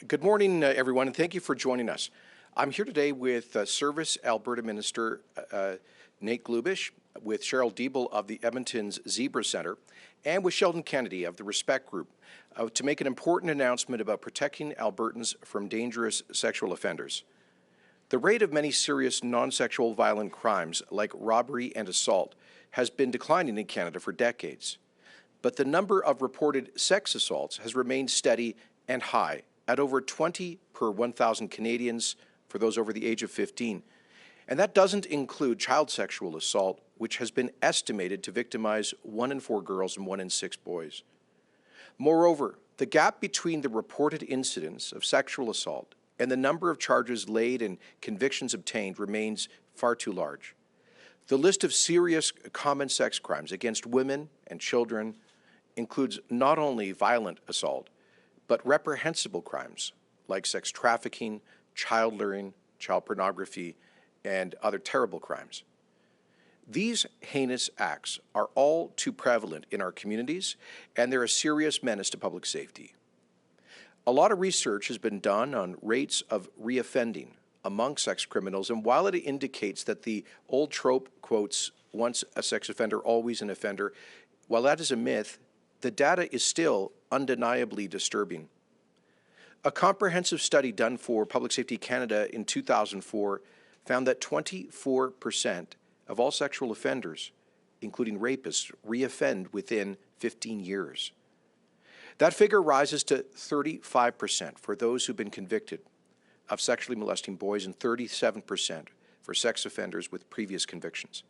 Good morning, everyone, and thank you for joining us. I'm here today with Service Alberta Minister Nate Glubish, with Cheryl Diebel of the Edmonton's Zebra Centre, and with Sheldon Kennedy of the Respect Group to make an important announcement about protecting Albertans from dangerous sexual offenders. The rate of many serious non-sexual violent crimes, like robbery and assault, has been declining in Canada for decades. But the number of reported sex assaults has remained steady and high, at over 20 per 1,000 Canadians for those over the age of 15. And that doesn't include child sexual assault, which has been estimated to victimize 1 in 4 girls and 1 in 6 boys. Moreover, the gap between the reported incidents of sexual assault and the number of charges laid and convictions obtained remains far too large. The list of serious common sex crimes against women and children includes not only violent assault, but reprehensible crimes like sex trafficking, child luring, child pornography, and other terrible crimes. These heinous acts are all too prevalent in our communities, and they're a serious menace to public safety. A lot of research has been done on rates of reoffending among sex criminals, and while it indicates that the old trope quotes, once a sex offender, always an offender, while that is a myth, the data is still undeniably disturbing. A comprehensive study done for Public Safety Canada in 2004 found that 24% of all sexual offenders, including rapists, reoffend within 15 years. That figure rises to 35% for those who've been convicted of sexually molesting boys and 37% for sex offenders with previous convictions.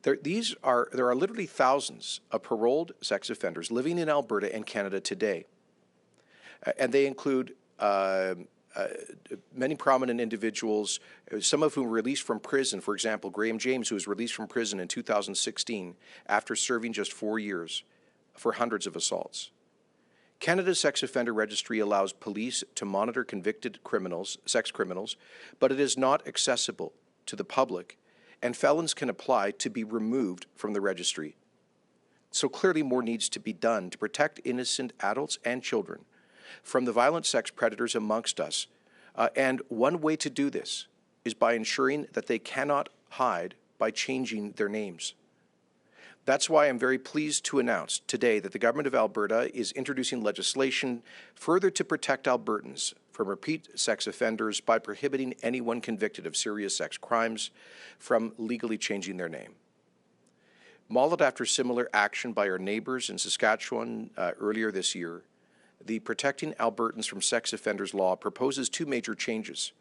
There are literally thousands of paroled sex offenders living in Alberta and Canada today. And they include many prominent individuals, some of whom were released from prison. For example, Graham James, who was released from prison in 2016 after serving just 4 years for hundreds of assaults. Canada's sex offender registry allows police to monitor convicted criminals, sex criminals, but it is not accessible to the public, and felons can apply to be removed from the registry. So clearly more needs to be done to protect innocent adults and children from the violent sex predators amongst us. And one way to do this is by ensuring that they cannot hide by changing their names. That's why I'm very pleased to announce today that the Government of Alberta is introducing legislation further to protect Albertans from repeat sex offenders by prohibiting anyone convicted of serious sex crimes from legally changing their name. Modeled after similar action by our neighbours in Saskatchewan earlier this year, the Protecting Albertans from Sex Offenders law proposes 2 major changes.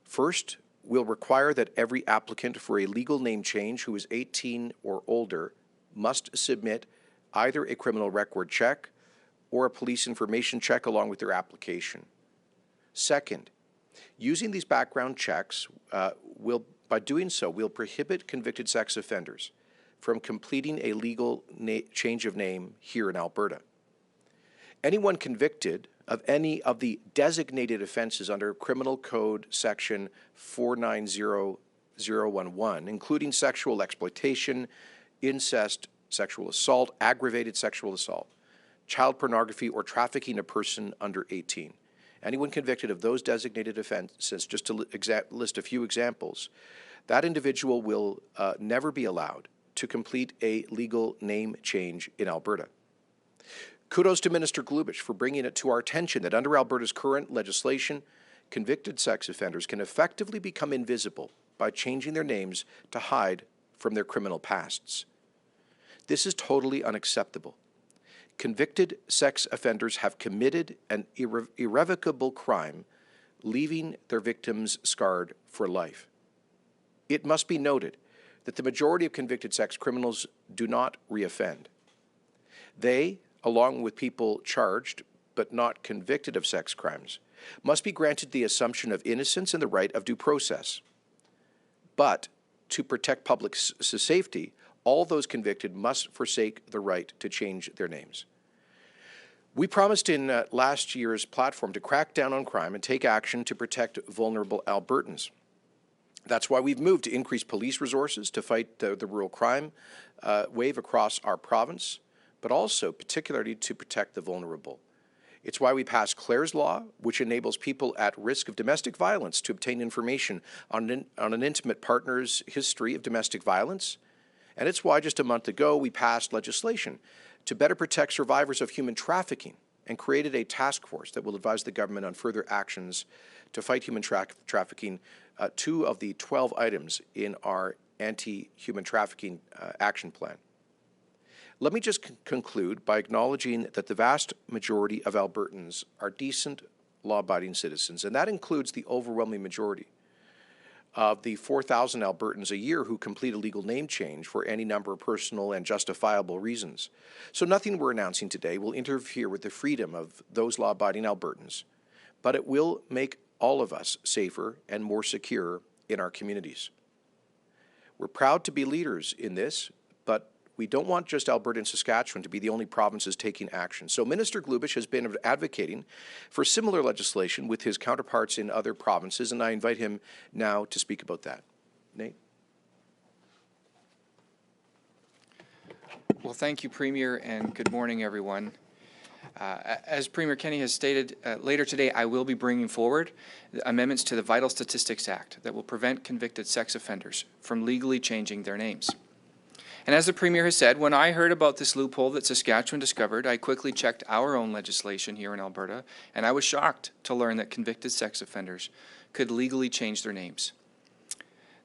First, we'll require that every applicant for a legal name change who is 18 or older must submit either a criminal record check or a police information check along with their application. Second, using these background checks, by doing so, we'll prohibit convicted sex offenders from completing a legal change of name here in Alberta. Anyone convicted of any of the designated offences under Criminal Code Section 490011, including sexual exploitation, incest, sexual assault, aggravated sexual assault, child pornography, or trafficking a person under 18. Anyone convicted of those designated offences, just to list a few examples, that individual will never be allowed to complete a legal name change in Alberta. Kudos to Minister Glubish for bringing it to our attention that under Alberta's current legislation, convicted sex offenders can effectively become invisible by changing their names to hide from their criminal pasts. This is totally unacceptable. Convicted sex offenders have committed an irrevocable crime, leaving their victims scarred for life. It must be noted that the majority of convicted sex criminals do not reoffend. They, along with people charged but not convicted of sex crimes, must be granted the assumption of innocence and the right of due process. But to protect public safety, all those convicted must forsake the right to change their names. We promised in last year's platform to crack down on crime and take action to protect vulnerable Albertans. That's why we've moved to increase police resources to fight the rural crime wave across our province, but also particularly to protect the vulnerable. It's why we passed Clare's Law, which enables people at risk of domestic violence to obtain information on an intimate partner's history of domestic violence. And it's why just a month ago we passed legislation to better protect survivors of human trafficking and created a task force that will advise the government on further actions to fight human trafficking, 2 of the 12 items in our anti-human trafficking action plan. Let me just conclude by acknowledging that the vast majority of Albertans are decent, law-abiding citizens, and that includes the overwhelming majority of the 4,000 Albertans a year who complete a legal name change for any number of personal and justifiable reasons. So nothing we're announcing today will interfere with the freedom of those law-abiding Albertans, but it will make all of us safer and more secure in our communities. We're proud to be leaders in this, but we don't want just Alberta and Saskatchewan to be the only provinces taking action. So Minister Glubish has been advocating for similar legislation with his counterparts in other provinces, and I invite him now to speak about that. Nate? Well, thank you, Premier, and good morning, everyone. As Premier Kenney has stated, later today I will be bringing forward amendments to the Vital Statistics Act that will prevent convicted sex offenders from legally changing their names. And as the Premier has said, when I heard about this loophole that Saskatchewan discovered, I quickly checked our own legislation here in Alberta, and I was shocked to learn that convicted sex offenders could legally change their names.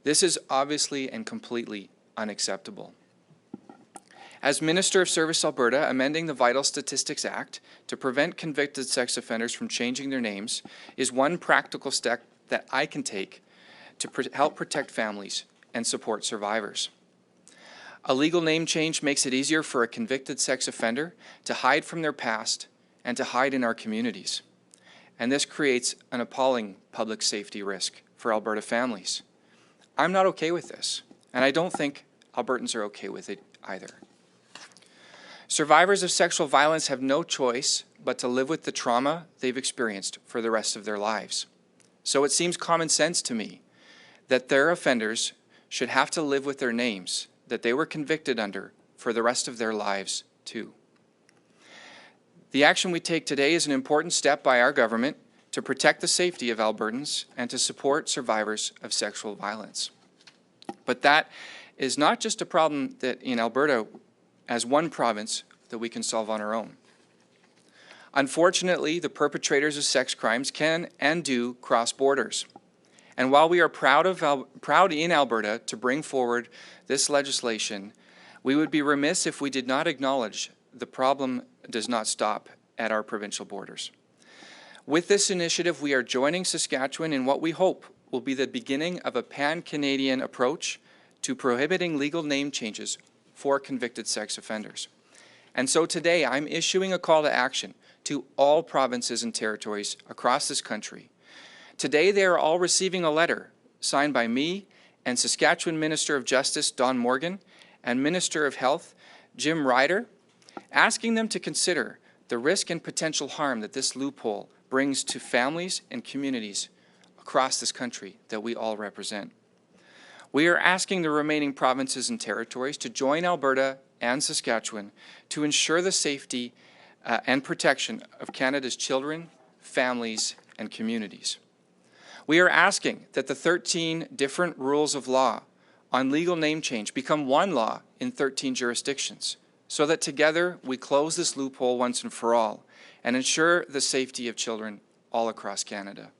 This is obviously and completely unacceptable. As Minister of Service Alberta, amending the Vital Statistics Act to prevent convicted sex offenders from changing their names is one practical step that I can take to help protect families and support survivors. A legal name change makes it easier for a convicted sex offender to hide from their past and to hide in our communities. And this creates an appalling public safety risk for Alberta families. I'm not okay with this, and I don't think Albertans are okay with it either. Survivors of sexual violence have no choice but to live with the trauma they've experienced for the rest of their lives. So it seems common sense to me that their offenders should have to live with their names that they were convicted under for the rest of their lives, too. The action we take today is an important step by our government to protect the safety of Albertans and to support survivors of sexual violence. But that is not just a problem that in Alberta as one province that we can solve on our own. Unfortunately, the perpetrators of sex crimes can and do cross borders. And while we are proud in Alberta to bring forward this legislation, we would be remiss if we did not acknowledge the problem does not stop at our provincial borders. With this initiative, we are joining Saskatchewan in what we hope will be the beginning of a pan-Canadian approach to prohibiting legal name changes for convicted sex offenders. And so today, I'm issuing a call to action to all provinces and territories across this country. Today, they are all receiving a letter signed by me and Saskatchewan Minister of Justice, Don Morgan, and Minister of Health, Jim Ryder, asking them to consider the risk and potential harm that this loophole brings to families and communities across this country that we all represent. We are asking the remaining provinces and territories to join Alberta and Saskatchewan to ensure the safety and protection of Canada's children, families, and communities. We are asking that the 13 different rules of law on legal name change become one law in 13 jurisdictions, so that together we close this loophole once and for all and ensure the safety of children all across Canada.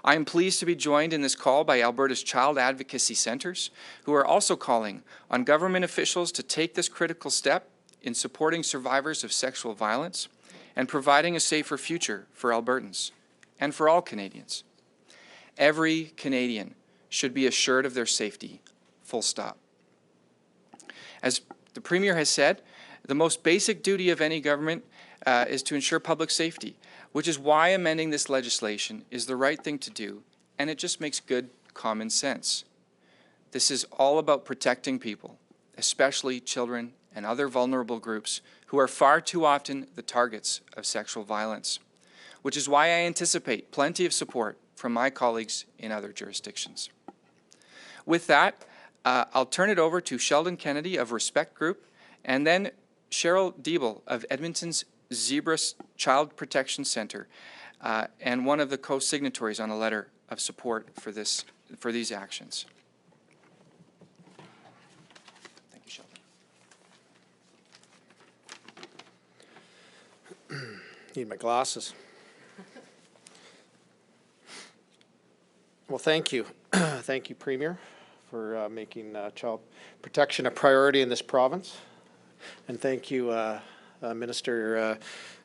I am pleased to be joined in this call by Alberta's child advocacy centres, who are also calling on government officials to take this critical step in supporting survivors of sexual violence and providing a safer future for Albertans and for all Canadians. Every Canadian should be assured of their safety, full stop. As the Premier has said, the most basic duty of any government is to ensure public safety, which is why amending this legislation is the right thing to do, and it just makes good common sense. This is all about protecting people, especially children and other vulnerable groups who are far too often the targets of sexual violence, which is why I anticipate plenty of support from my colleagues in other jurisdictions. With that, I'll turn it over to Sheldon Kennedy of Respect Group and then Cheryl Diebel of Edmonton's Zebra Child Protection Center, and one of the co-signatories on a letter of support for these actions. Thank you, Sheldon. Need my glasses. Well, thank you. Thank you, Premier, for making child protection a priority in this province. And thank you, Minister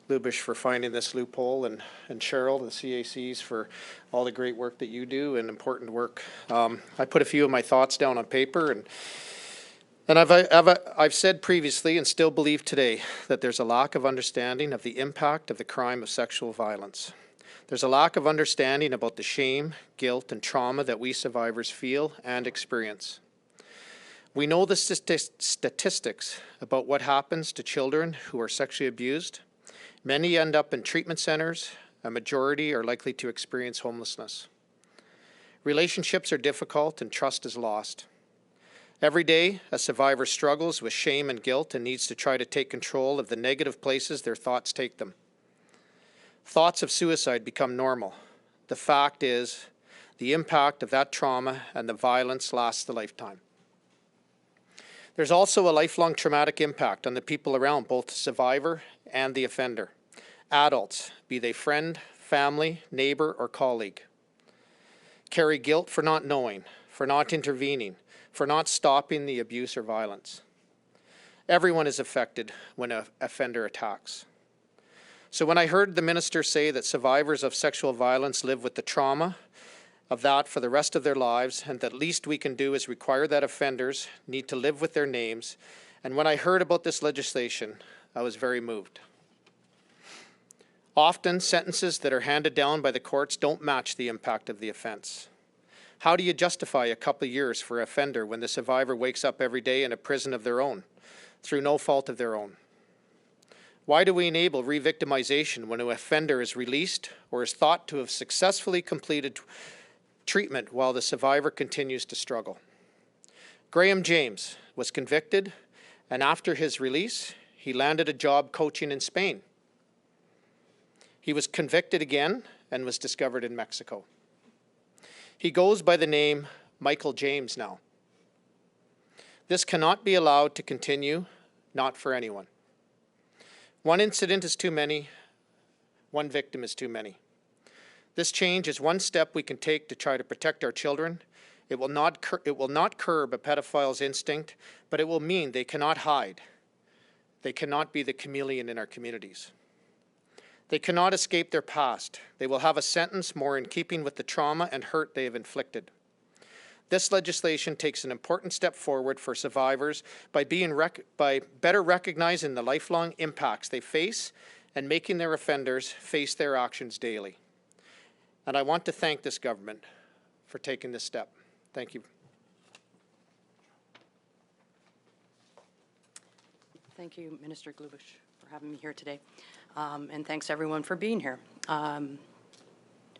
Glubish, for finding this loophole, and Cheryl, the CACs, for all the great work that you do and important work. I put a few of my thoughts down on paper, and I've said previously and still believe today that there's a lack of understanding of the impact of the crime of sexual violence. There's a lack of understanding about the shame, guilt, and trauma that we survivors feel and experience. We know the statistics about what happens to children who are sexually abused. Many end up in treatment centers. A majority are likely to experience homelessness. Relationships are difficult and trust is lost. Every day, a survivor struggles with shame and guilt and needs to try to take control of the negative places their thoughts take them. Thoughts of suicide become normal. The fact is, the impact of that trauma and the violence lasts a lifetime. There's also a lifelong traumatic impact on the people around both the survivor and the offender. Adults, be they friend, family, neighbor, or colleague, carry guilt for not knowing, for not intervening, for not stopping the abuse or violence. Everyone is affected when an offender attacks. So when I heard the minister say that survivors of sexual violence live with the trauma of that for the rest of their lives, and that least we can do is require that offenders need to live with their names, and when I heard about this legislation, I was very moved. Often, sentences that are handed down by the courts don't match the impact of the offense. How do you justify a couple of years for an offender when the survivor wakes up every day in a prison of their own, through no fault of their own? Why do we enable re-victimization when an offender is released or is thought to have successfully completed treatment while the survivor continues to struggle? Graham James was convicted, and after his release, he landed a job coaching in Spain. He was convicted again and was discovered in Mexico. He goes by the name Michael James now. This cannot be allowed to continue, not for anyone. One incident is too many. One victim is too many. This change is one step we can take to try to protect our children. It will not curb a pedophile's instinct, but it will mean they cannot hide. They cannot be the chameleon in our communities. They cannot escape their past. They will have a sentence more in keeping with the trauma and hurt they have inflicted. This legislation takes an important step forward for survivors by better recognizing the lifelong impacts they face and making their offenders face their actions daily. And I want to thank this government for taking this step. Thank you. Thank you, Minister Glubish, for having me here today. And thanks everyone for being here.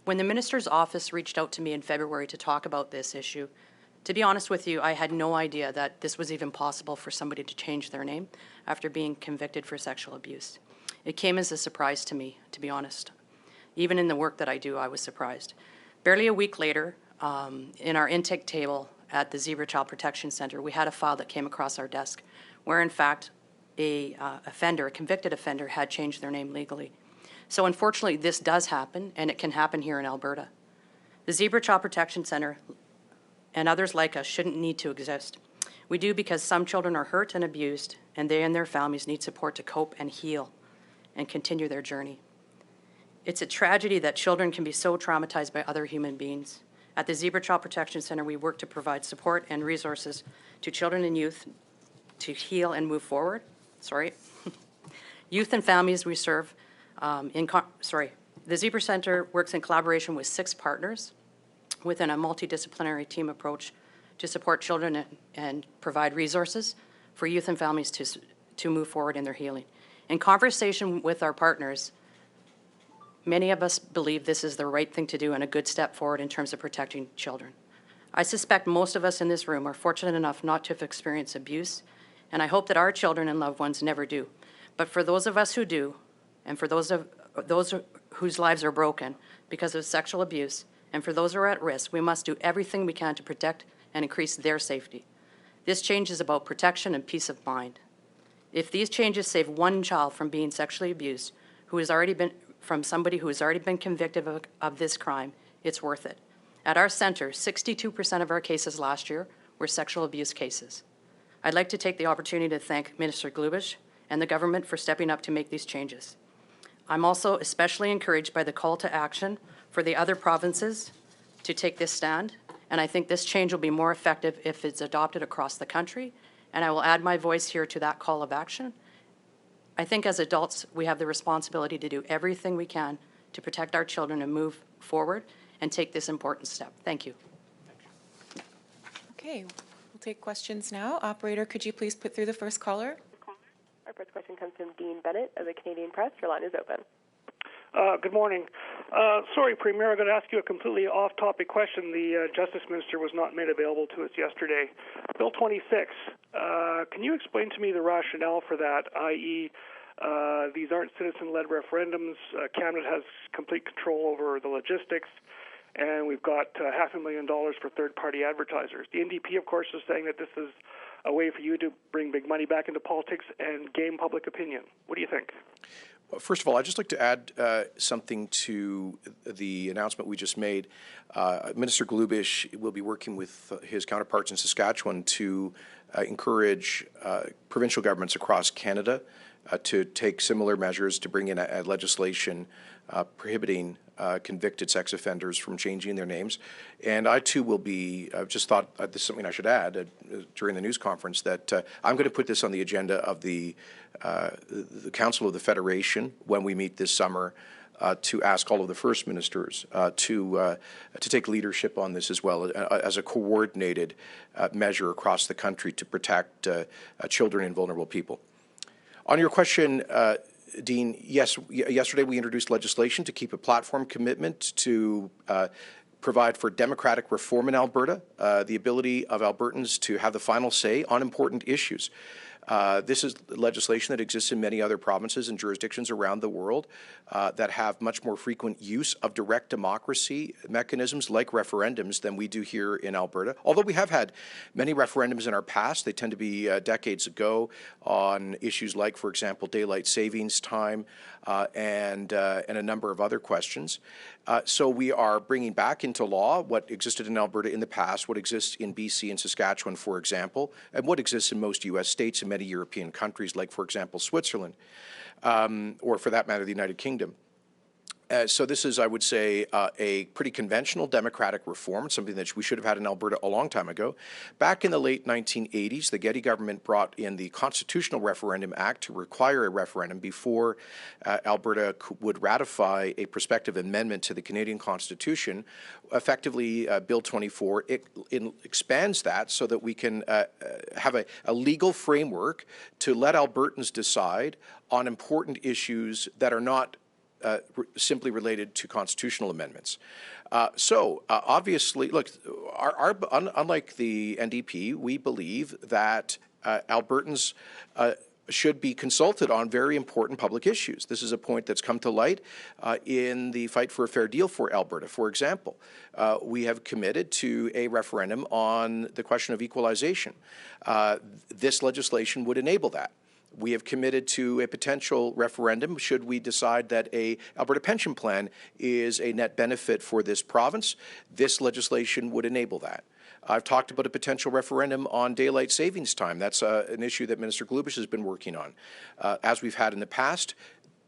When the minister's office reached out to me in February to talk about this issue, to be honest with you, I had no idea that this was even possible for somebody to change their name after being convicted for sexual abuse. It came as a surprise to me, to be honest. Even in the work that I do, I was surprised. Barely a week later, in our intake table at the Zebra Child Protection Center, we had a file that came across our desk where, in fact, a convicted offender had changed their name legally. So unfortunately, this does happen, and it can happen here in Alberta. The Zebra Child Protection Center and others like us shouldn't need to exist. We do because some children are hurt and abused, and they and their families need support to cope and heal and continue their journey. It's a tragedy that children can be so traumatized by other human beings. At the Zebra Child Protection Center, we work to provide support and resources to children and youth to heal and move forward. Youth and families we serve the Zebra Center works in collaboration with 6 partners within a multidisciplinary team approach to support children and provide resources for youth and families to move forward in their healing. In conversation with our partners, many of us believe this is the right thing to do and a good step forward in terms of protecting children. I suspect most of us in this room are fortunate enough not to have experienced abuse, and I hope that our children and loved ones never do. But for those of us who do, and for those whose lives are broken because of sexual abuse, and for those who are at risk, we must do everything we can to protect and increase their safety. This change is about protection and peace of mind. If these changes save one child from being sexually abused, from somebody who has already been convicted of this crime, it's worth it. At our center, 62% of our cases last year were sexual abuse cases. I'd like to take the opportunity to thank Minister Glubish and the government for stepping up to make these changes. I'm also especially encouraged by the call to action for the other provinces to take this stand, and I think this change will be more effective if it's adopted across the country, and I will add my voice here to that call of action. I think as adults, we have the responsibility to do everything we can to protect our children and move forward and take this important step. Thank you. Okay, we'll take questions now. Operator, could you please put through the first caller? Our first question comes from Dean Bennett of the Canadian Press. Your line is open. Good morning. Sorry, Premier, I'm going to ask you a completely off-topic question. The Justice Minister was not made available to us yesterday. Bill 26, can you explain to me the rationale for that, i.e., these aren't citizen-led referendums, Canada has complete control over the logistics, and we've got $500,000 for third-party advertisers. The NDP, of course, is saying that this is a way for you to bring big money back into politics and game public opinion. What do you think? Well, first of all, I'd just like to add something to the announcement we just made. Minister Glubish will be working with his counterparts in Saskatchewan to encourage provincial governments across Canada to take similar measures to bring in a legislation prohibiting convicted sex offenders from changing their names. And I too will be, I've just thought this is something I should add during the news conference, that I'm going to put this on the agenda of the Council of the Federation when we meet this summer to ask all of the First Ministers to take leadership on this as well as a coordinated measure across the country to protect children and vulnerable people. On your question, Dean, yes, yesterday we introduced legislation to keep a platform commitment to provide for democratic reform in Alberta, the ability of Albertans to have the final say on important issues. This is legislation that exists in many other provinces and jurisdictions around the world that have much more frequent use of direct democracy mechanisms like referendums than we do here in Alberta. Although we have had many referendums in our past, they tend to be decades ago on issues like, for example, daylight savings time and a number of other questions. So we are bringing back into law what existed in Alberta in the past, what exists in BC and Saskatchewan, for example, and what exists in most U.S. states and many European countries, like, for example, Switzerland, or for that matter, the United Kingdom. So this is, I would say, a pretty conventional democratic reform, something that we should have had in Alberta a long time ago. Back in the late 1980s, the Getty government brought in the Constitutional Referendum Act to require a referendum before Alberta would ratify a prospective amendment to the Canadian Constitution. Effectively, Bill 24, it expands that so that we can have a legal framework to let Albertans decide on important issues that are not simply related to constitutional amendments. Obviously, look, unlike the NDP, we believe that Albertans should be consulted on very important public issues. This is a point that's come to light in the fight for a fair deal for Alberta. For example, we have committed to a referendum on the question of equalization. This legislation would enable that. We have committed to a potential referendum should we decide that a Alberta pension plan is a net benefit for this province. This legislation would enable that. I've talked about a potential referendum on daylight savings time. That's an issue that Minister Glubish has been working on. As we've had in the past,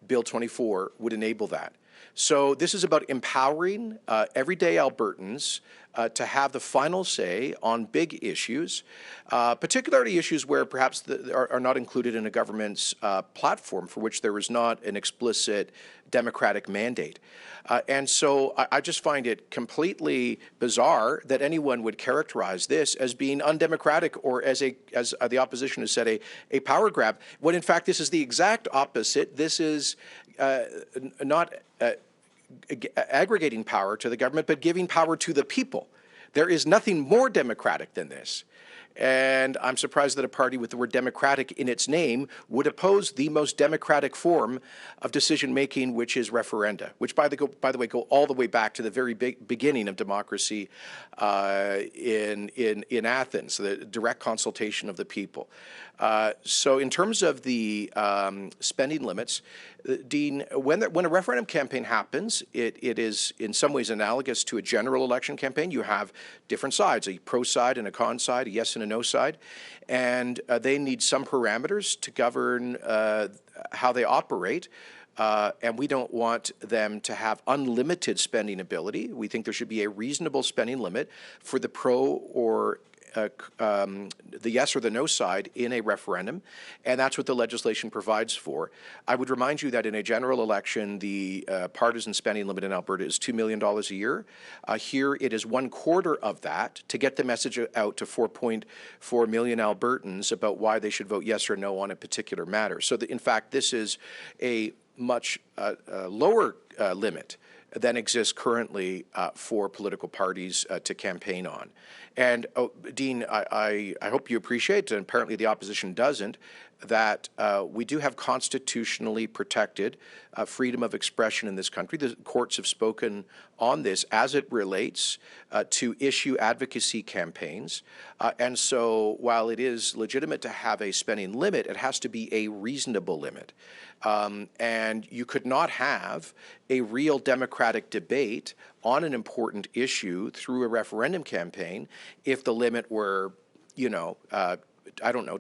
Bill 24 would enable that. So this is about empowering everyday Albertans to have the final say on big issues, particularly issues where perhaps are not included in a government's platform for which there is not an explicit democratic mandate. And so I just find it completely bizarre that anyone would characterize this as being undemocratic or as the opposition has said, a power grab, when in fact this is the exact opposite. This is not aggregating power to the government, but giving power to the people. There is nothing more democratic than this. And I'm surprised that a party with the word democratic in its name would oppose the most democratic form of decision-making, which is referenda, which, by the way, go all the way back to the very beginning of democracy in Athens, the direct consultation of the people. So in terms of the spending limits, Dean, when a referendum campaign happens, it is in some ways analogous to a general election campaign. You have different sides, a pro side and a con side, a yes and a no side, and they need some parameters to govern how they operate. And we don't want them to have unlimited spending ability. We think there should be a reasonable spending limit for the pro or the yes or the no side in a referendum, and that's what the legislation provides for. I would remind you that in a general election, the partisan spending limit in Alberta is $2 million a year. Here, it is 1/4 of that to get the message out to 4.4 million Albertans about why they should vote yes or no on a particular matter. So, in fact, this is a much lower limit than exists currently for political parties to campaign on. And, Dean, I hope you appreciate, and apparently the opposition doesn't, that we do have constitutionally protected freedom of expression in this country. The courts have spoken on this as it relates to issue advocacy campaigns. And so while it is legitimate to have a spending limit, it has to be a reasonable limit. And you could not have a real democratic debate on an important issue through a referendum campaign if the limit were, I don't know,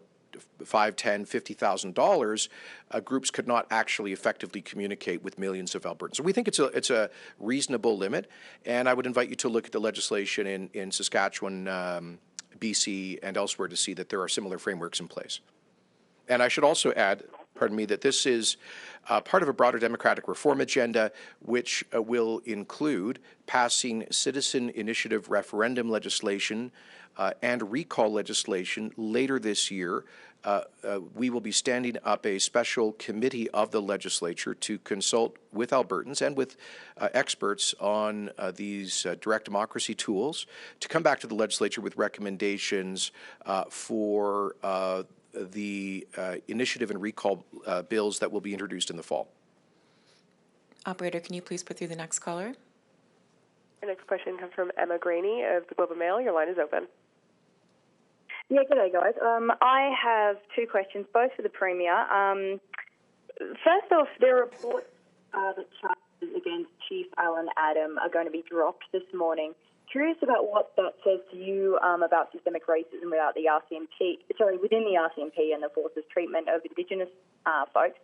$5,000, $10,000, $50,000, groups could not actually effectively communicate with millions of Albertans. So we think it's a reasonable limit, and I would invite you to look at the legislation in Saskatchewan, BC, and elsewhere to see that there are similar frameworks in place. And I should also add, that this is part of a broader democratic reform agenda, which will include passing citizen initiative referendum legislation and recall legislation later this year. We will be standing up a special committee of the legislature to consult with Albertans and with experts on these direct democracy tools to come back to the legislature with recommendations for the initiative and recall bills that will be introduced in the fall. Operator, can you please put through the next caller? Our next question comes from Emma Graney of the Globe and Mail. Your line is open. Yeah, g'day guys. I have two questions, both for the Premier. First off, there are reports that charges against Chief Alan Adam are going to be dropped this morning. Curious about what that says to you about systemic racism within the RCMP and the force's treatment of Indigenous folks.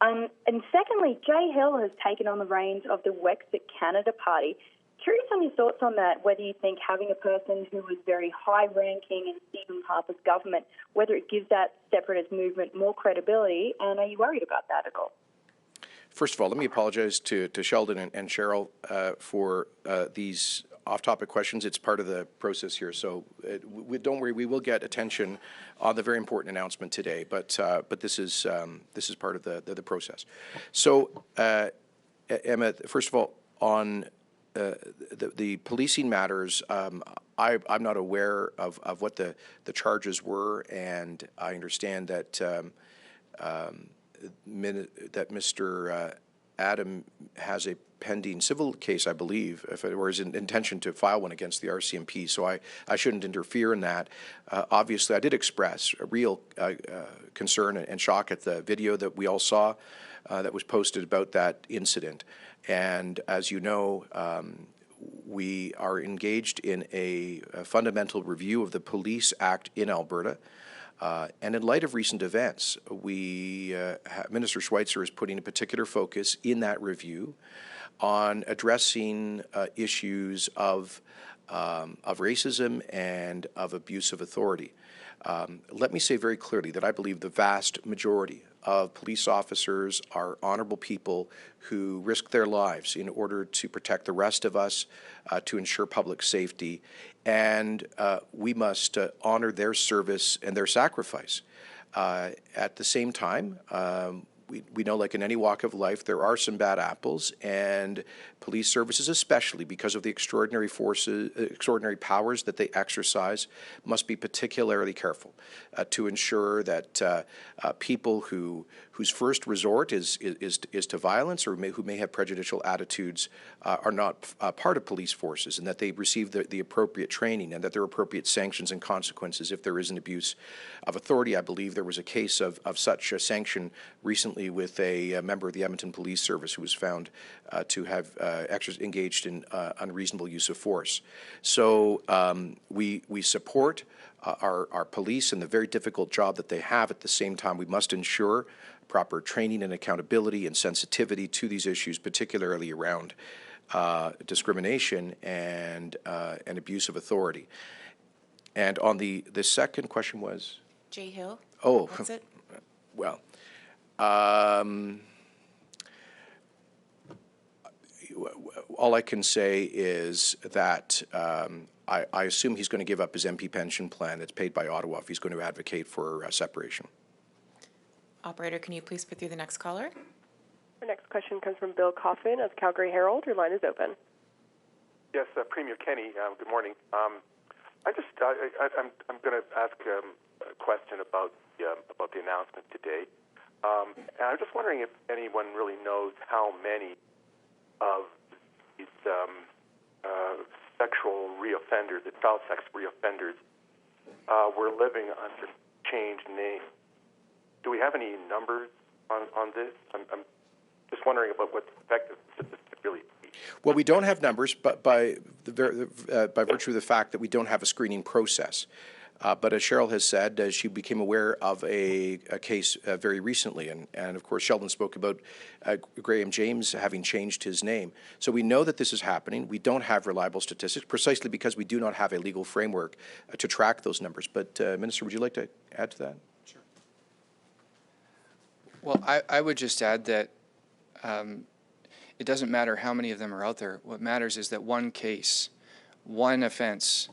And secondly, Jay Hill has taken on the reins of the Wexit Canada Party. Curious on your thoughts on that, whether you think having a person who was very high-ranking in Stephen Harper's government, whether it gives that separatist movement more credibility, and are you worried about that at all? First of all, let me apologize to Sheldon and Cheryl for these off-topic questions. It's part of the process here, so don't worry. We will get attention on the very important announcement today. But this is part of the process. So, Emma, first of all, on the policing matters, I'm not aware of what the charges were, and I understand that that Mr. Adam has a pending civil case, I believe, or his intention to file one against the RCMP, so I shouldn't interfere in that. Obviously, I did express a real concern and shock at the video that we all saw that was posted about that incident. And as you know, we are engaged in a fundamental review of the Police Act in Alberta. And in light of recent events, Minister Schweitzer is putting a particular focus in that review on addressing issues of racism and of abuse of authority. Let me say very clearly that I believe the vast majority of police officers are honorable people who risk their lives in order to protect the rest of us, to ensure public safety, and we must honor their service and their sacrifice. At the same time, we know, like in any walk of life, there are some bad apples, and police services, especially because of the extraordinary powers that they exercise, must be particularly careful to ensure that people whose first resort is to violence, or who may have prejudicial attitudes, are not part of police forces, and that they receive the appropriate training, and that there are appropriate sanctions and consequences if there is an abuse of authority. I believe there was a case of such a sanction recently with a member of the Edmonton Police Service who was found to have engaged in unreasonable use of force. So we support our police and the very difficult job that they have. At the same time, we must ensure proper training and accountability and sensitivity to these issues, particularly around discrimination and abuse of authority. And on the second question was? Jay Hill. Oh, That's it. Well, all I can say is that I assume he's going to give up his MP pension plan that's paid by Ottawa if he's going to advocate for separation. Operator, can you please put through the next caller? Our next question comes from Bill Coffin of Calgary Herald. Your line is open. Yes, Premier Kenney, good morning. I'm going to ask a question about the announcement today. And I'm just wondering if anyone really knows how many of these sexual reoffenders, child sex reoffenders, were living under changed names. Do we have any numbers on this? I'm just wondering about what the effect of this really be. Well, we don't have numbers, but by virtue of the fact that we don't have a screening process. But as Cheryl has said, she became aware of a case very recently, and of course Sheldon spoke about Graham James having changed his name. So we know that this is happening. We don't have reliable statistics, precisely because we do not have a legal framework to track those numbers. But Minister, would you like to add to that? Sure. Well, I would just add that it doesn't matter how many of them are out there. What matters is that one case, one offense,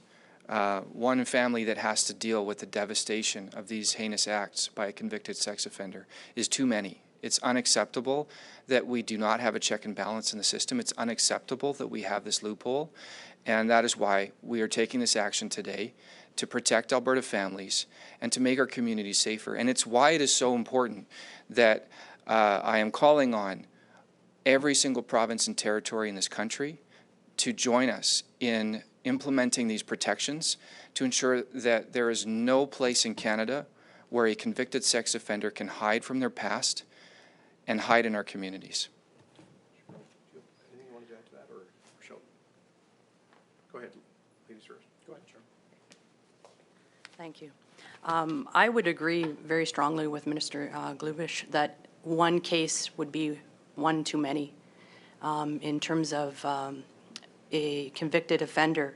one family that has to deal with the devastation of these heinous acts by a convicted sex offender is too many. It's unacceptable that we do not have a check and balance in the system. It's unacceptable that we have this loophole, and that is why we are taking this action today, to protect Alberta families and to make our communities safer. And it's why it is so important that I am calling on every single province and territory in this country to join us in implementing these protections to ensure that there is no place in Canada where a convicted sex offender can hide from their past and hide in our communities. Anything you wanted to add to that, or Sheldon? Go ahead, ladies first. Go ahead, Cheryl. Thank you. I would agree very strongly with Minister Glubish that one case would be one too many in terms of a convicted offender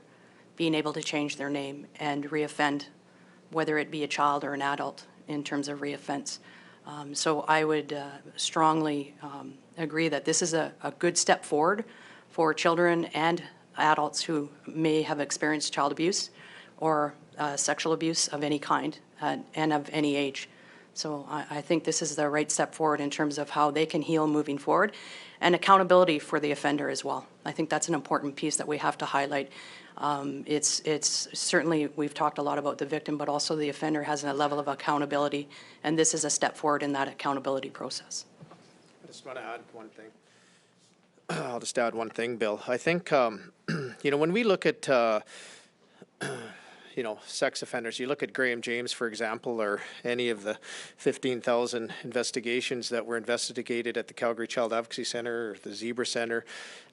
being able to change their name and reoffend, whether it be a child or an adult, in terms of reoffense. So I would strongly agree that this is a good step forward for children and adults who may have experienced child abuse or sexual abuse of any kind and of any age. So I think this is the right step forward in terms of how they can heal moving forward, and accountability for the offender as well. I think that's an important piece that we have to highlight. It's certainly, we've talked a lot about the victim, but also the offender has a level of accountability, and this is a step forward in that accountability process. I just want to add one thing. I'll just add one thing, Bill. I think, when we look at sex offenders, you look at Graham James, for example, or any of the 15,000 investigations that were investigated at the Calgary Child Advocacy Centre or the Zebra Centre.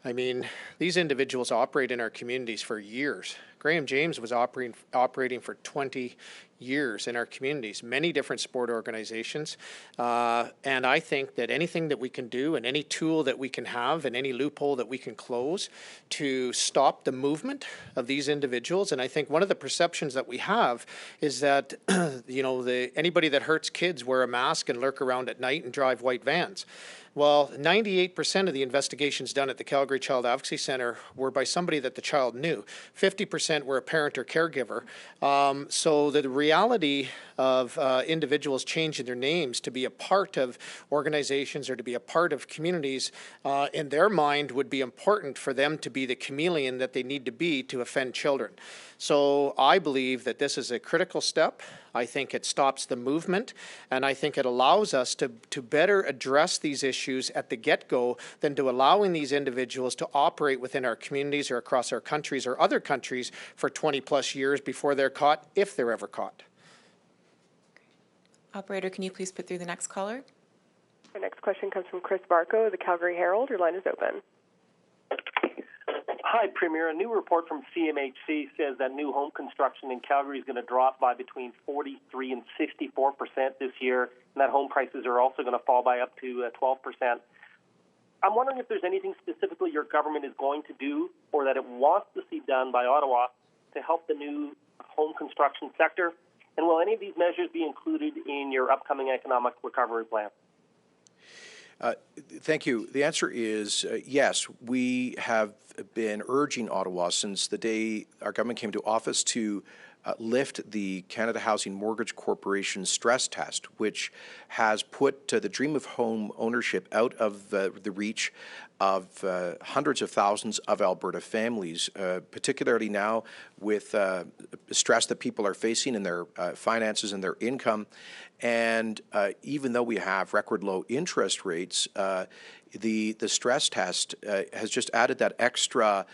I mean, these individuals operate in our communities for years. Graham James was operating for 20 years in our communities, many different sport organizations. And I think that anything that we can do and any tool that we can have and any loophole that we can close to stop the movement of these individuals. And I think one of the perceptions that we have is that, anybody that hurts kids wear a mask and lurk around at night and drive white vans. Well, 98% of the investigations done at the Calgary Child Advocacy Centre were by somebody that the child knew. 50% were a parent or caregiver. So the reality of individuals changing their names to be a part of organizations or to be a part of communities, in their mind, would be important for them to be the chameleon that they need to be to offend children. So I believe that this is a critical step. I think it stops the movement, and I think it allows us to better address these issues at the get-go than to allowing these individuals to operate within our communities or across our countries or other countries for 20 plus years before they're caught, if they're ever caught. Operator, can you please put through the next caller? Our next question comes from Chris Barco of the Calgary Herald. Your line is open. Hi, Premier. A new report from CMHC says that new home construction in Calgary is going to drop by between 43 and 64% this year, and that home prices are also going to fall by up to 12%. I'm wondering if there's anything specifically your government is going to do or that it wants to see done by Ottawa to help the new home construction sector, and will any of these measures be included in your upcoming economic recovery plan? Thank you. The answer is yes. We have been urging Ottawa since the day our government came to office to lift the Canada Housing Mortgage Corporation stress test, which has put the dream of home ownership out of the reach of hundreds of thousands of Alberta families, particularly now with stress that people are facing in their finances and their income. And even though we have record low interest rates, the stress test has just added that extra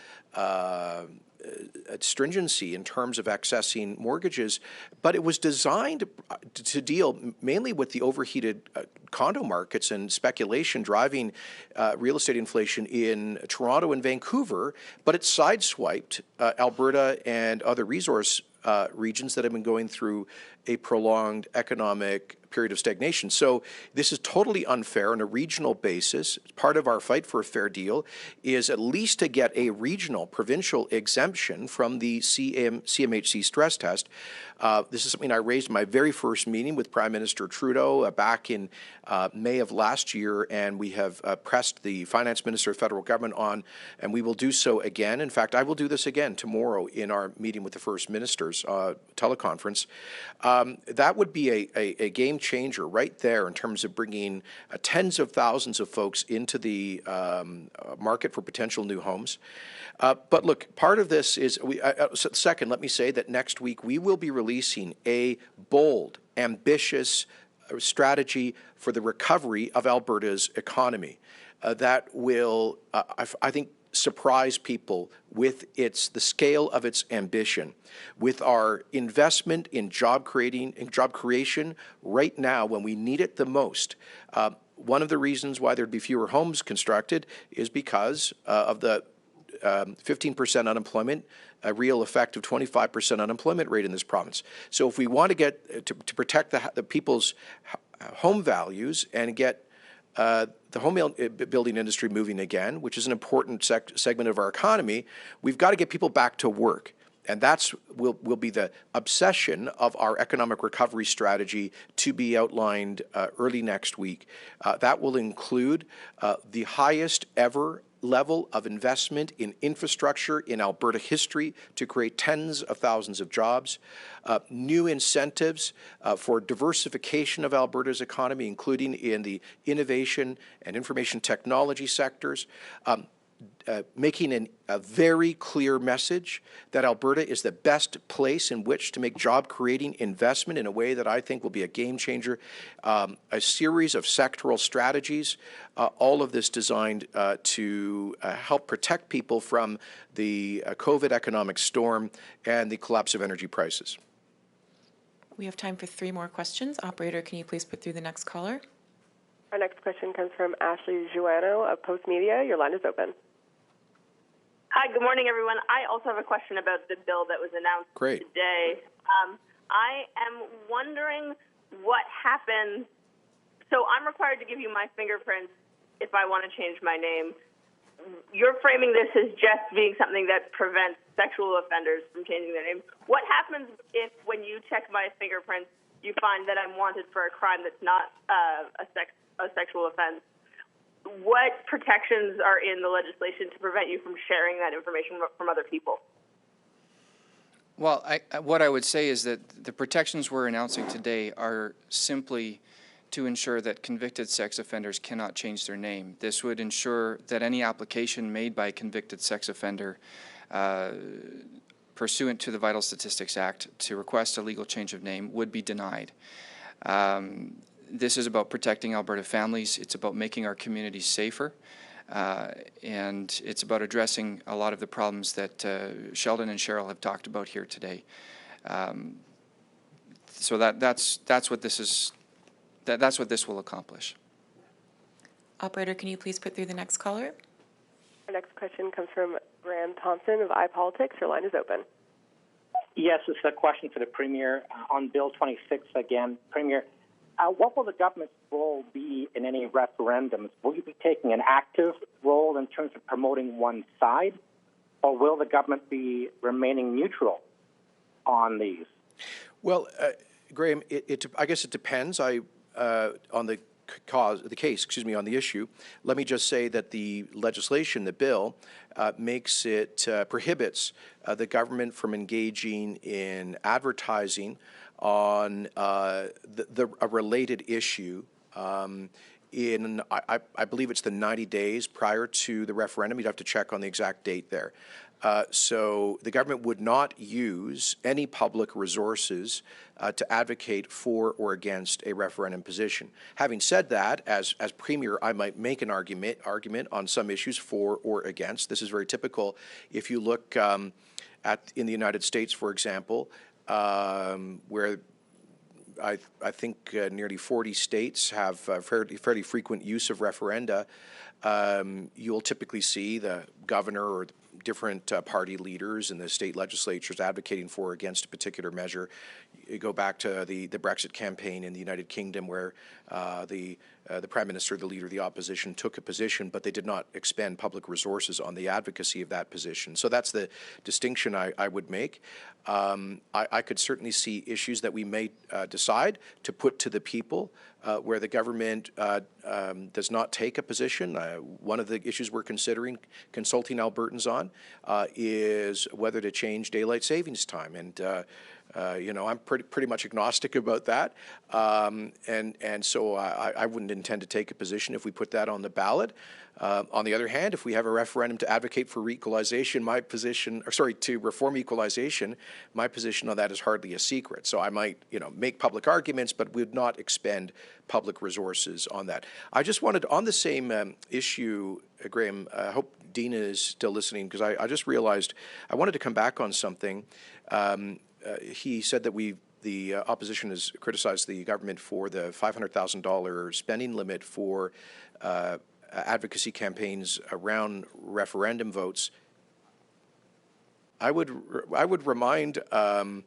stringency in terms of accessing mortgages, but it was designed to deal mainly with the overheated condo markets and speculation driving real estate inflation in Toronto and Vancouver, but it sideswiped Alberta and other resource regions that have been going through a prolonged economic period of stagnation. So this is totally unfair on a regional basis. Part of our fight for a fair deal is at least to get a regional, provincial exemption from the CMHC stress test. This is something I raised in my very first meeting with Prime Minister Trudeau back in May of last year, and we have pressed the Finance Minister of Federal Government on, and we will do so again. In fact, I will do this again tomorrow in our meeting with the First Ministers teleconference. That would be a game changer right there in terms of bringing tens of thousands of folks into the market for potential new homes. But look, part of this is, second, let me say that next week we will be releasing a bold, ambitious strategy for the recovery of Alberta's economy that will, I think, surprise people with the scale of its ambition, with our investment in job creation right now when we need it the most. One of the reasons why there'd be fewer homes constructed is because of the 15% unemployment, a real effective 25% unemployment rate in this province. So if we want to get to protect the people's home values and get the home building industry moving again, which is an important segment of our economy, we've got to get people back to work. And that's will be the obsession of our economic recovery strategy to be outlined early next week. That will include the highest ever level of investment in infrastructure in Alberta history to create tens of thousands of jobs, new incentives for diversification of Alberta's economy, including in the innovation and information technology sectors, making a very clear message that Alberta is the best place in which to make job-creating investment in a way that I think will be a game changer, a series of sectoral strategies, all of this designed to help protect people from the COVID economic storm and the collapse of energy prices. We have time for 3 more questions. Operator, can you please put through the next caller? Our next question comes from Ashley Juano of Post Media. Your line is open. Hi, good morning, everyone. I also have a question about the bill that was announced today. I am wondering what happens. So I'm required to give you my fingerprints if I want to change my name. You're framing this as just being something that prevents sexual offenders from changing their name. What happens if, when you check my fingerprints, you find that I'm wanted for a crime that's not a sexual offense? what protections are in the legislation to prevent you from sharing that information from other people? Well, what I would say is that the protections we're announcing today are simply to ensure that convicted sex offenders cannot change their name. This would ensure that any application made by a convicted sex offender pursuant to the Vital Statistics Act to request a legal change of name would be denied. This is about protecting Alberta families. It's about making our communities safer. And it's about addressing a lot of the problems that Sheldon and Cheryl have talked about here today. So that's what this is. That's what this will accomplish. Operator, can you please put through the next caller? Our next question comes from Graham Thompson of iPolitics. Your line is open. Yes, it's a question for the Premier on Bill 26 again. Premier, what will the government's role be in any referendums? Will you be taking an active role in terms of promoting one side, or will the government be remaining neutral on these? Well, Graham, I guess it depends. On the on the issue. Let me just say that the legislation, the bill, makes it prohibits the government from engaging in advertising on a related issue in, I believe it's the 90 days prior to the referendum. You'd have to check on the exact date there. So the government would not use any public resources to advocate for or against a referendum position. Having said that, as Premier, I might make an argument on some issues for or against. This is very typical. If you look in the United States, for example, where I think nearly 40 states have fairly frequent use of referenda, you'll typically see the governor or different party leaders in the state legislatures advocating for or against a particular measure. You go back to the Brexit campaign in the United Kingdom, where the Prime Minister, the Leader of the Opposition, took a position, but they did not expend public resources on the advocacy of that position. So that's the distinction I would make. I could certainly see issues that we may decide to put to the people where the government does not take a position. One of the issues we're considering consulting Albertans on is whether to change daylight savings time. And I'm pretty much agnostic about that, and so I wouldn't intend to take a position if we put that on the ballot. On the other hand, if we have a referendum to advocate for equalization, to reform equalization, my position on that is hardly a secret. So I might, make public arguments, but would not expend public resources on that. I just wanted, on the same issue, Graham, I hope Dina is still listening, because I just realized I wanted to come back on something. He said that the opposition has criticized the government for the $500,000 spending limit for advocacy campaigns around referendum votes. I would remind the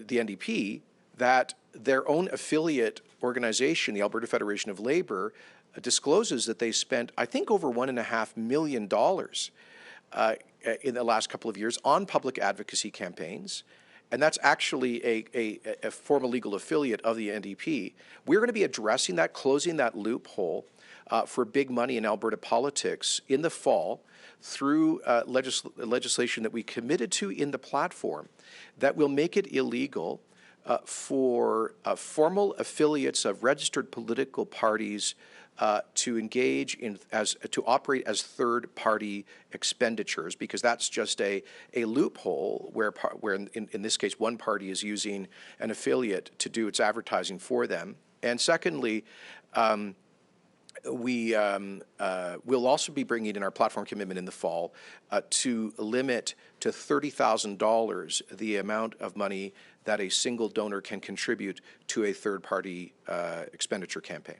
NDP that their own affiliate organization, the Alberta Federation of Labour, discloses that they spent, I think, over $1.5 million in the last couple of years on public advocacy campaigns, and that's actually a former legal affiliate of the NDP. We're going to be addressing that, closing that loophole for big money in Alberta politics in the fall through legislation that we committed to in the platform that will make it illegal for formal affiliates of registered political parties to engage to operate as third-party expenditures, because that's just a loophole where in this case one party is using an affiliate to do its advertising for them. And secondly, we will also be bringing in our platform commitment in the fall to limit to $30,000 the amount of money that a single donor can contribute to a third-party expenditure campaign.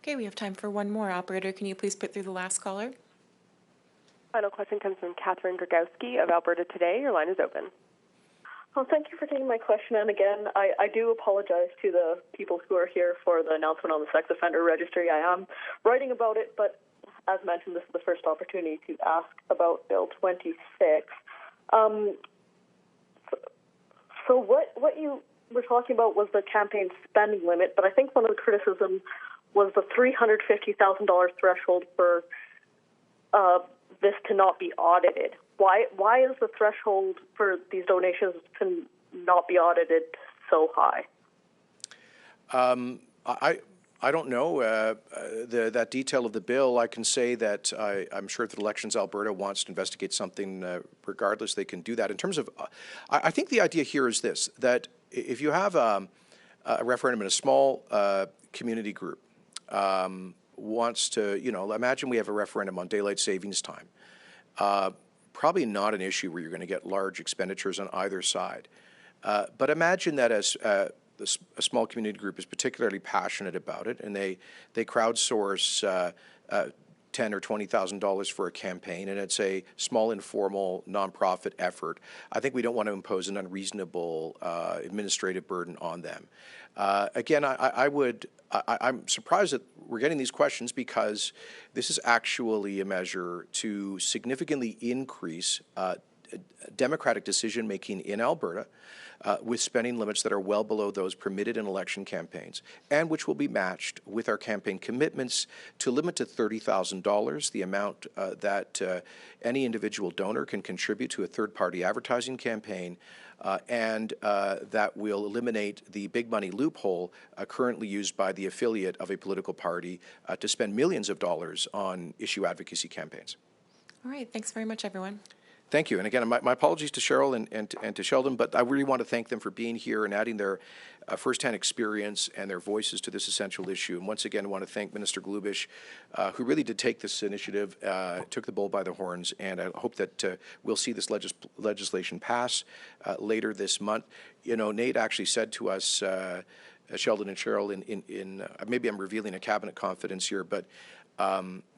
Okay, we have time for one more. Operator, can you please put through the last caller? Final question comes from Catherine Dragowski of Alberta Today. Your line is open. Well, thank you for taking my question. And again, I do apologize to the people who are here for the announcement on the sex offender registry. I am writing about it, but as mentioned, this is the first opportunity to ask about Bill 26. So what you were talking about was the campaign spending limit, but I think one of the criticisms was the $350,000 threshold for this to not be audited. Why is the threshold for these donations to not be audited so high? I don't know that detail of the bill. I can say that I'm sure if the Elections Alberta wants to investigate something, regardless, they can do that. In terms of, I think the idea here is this, that if you have a referendum in a small community group wants to, imagine we have a referendum on daylight savings time. Probably not an issue where you're going to get large expenditures on either side. But imagine that as a small community group is particularly passionate about it, and they crowdsource $10,000 or $20,000 for a campaign, and it's a small, informal, nonprofit effort. I think we don't want to impose an unreasonable administrative burden on them. Again, I'm surprised that we're getting these questions because this is actually a measure to significantly increase democratic decision-making in Alberta, with spending limits that are well below those permitted in election campaigns, and which will be matched with our campaign commitments to limit to $30,000 the amount that any individual donor can contribute to a third-party advertising campaign, and that will eliminate the big money loophole currently used by the affiliate of a political party to spend millions of dollars on issue advocacy campaigns. All right. Thanks very much, everyone. Thank you. And again, my apologies to Cheryl and to Sheldon, but I really want to thank them for being here and adding their firsthand experience and their voices to this essential issue. And once again, I want to thank Minister Glubish, who really did take this initiative, took the bull by the horns, and I hope that we'll see this legislation pass later this month. Nate actually said to us, Sheldon and Cheryl, in maybe I'm revealing a cabinet confidence here, but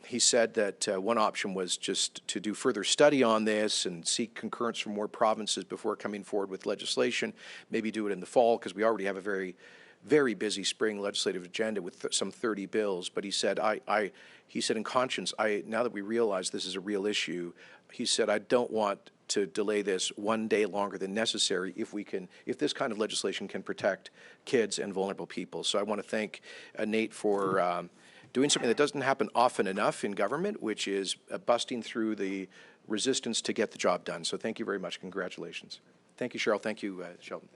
he said that one option was just to do further study on this and seek concurrence from more provinces before coming forward with legislation, maybe do it in the fall, because we already have a very, very busy spring legislative agenda with some 30 bills. But he said, he said in conscience, now that we realize this is a real issue, he said, I don't want to delay this one day longer than necessary if this kind of legislation can protect kids and vulnerable people. So I want to thank Nate for doing something that doesn't happen often enough in government, which is busting through the resistance to get the job done. So thank you very much. Congratulations. Thank you, Cheryl. Thank you, Sheldon.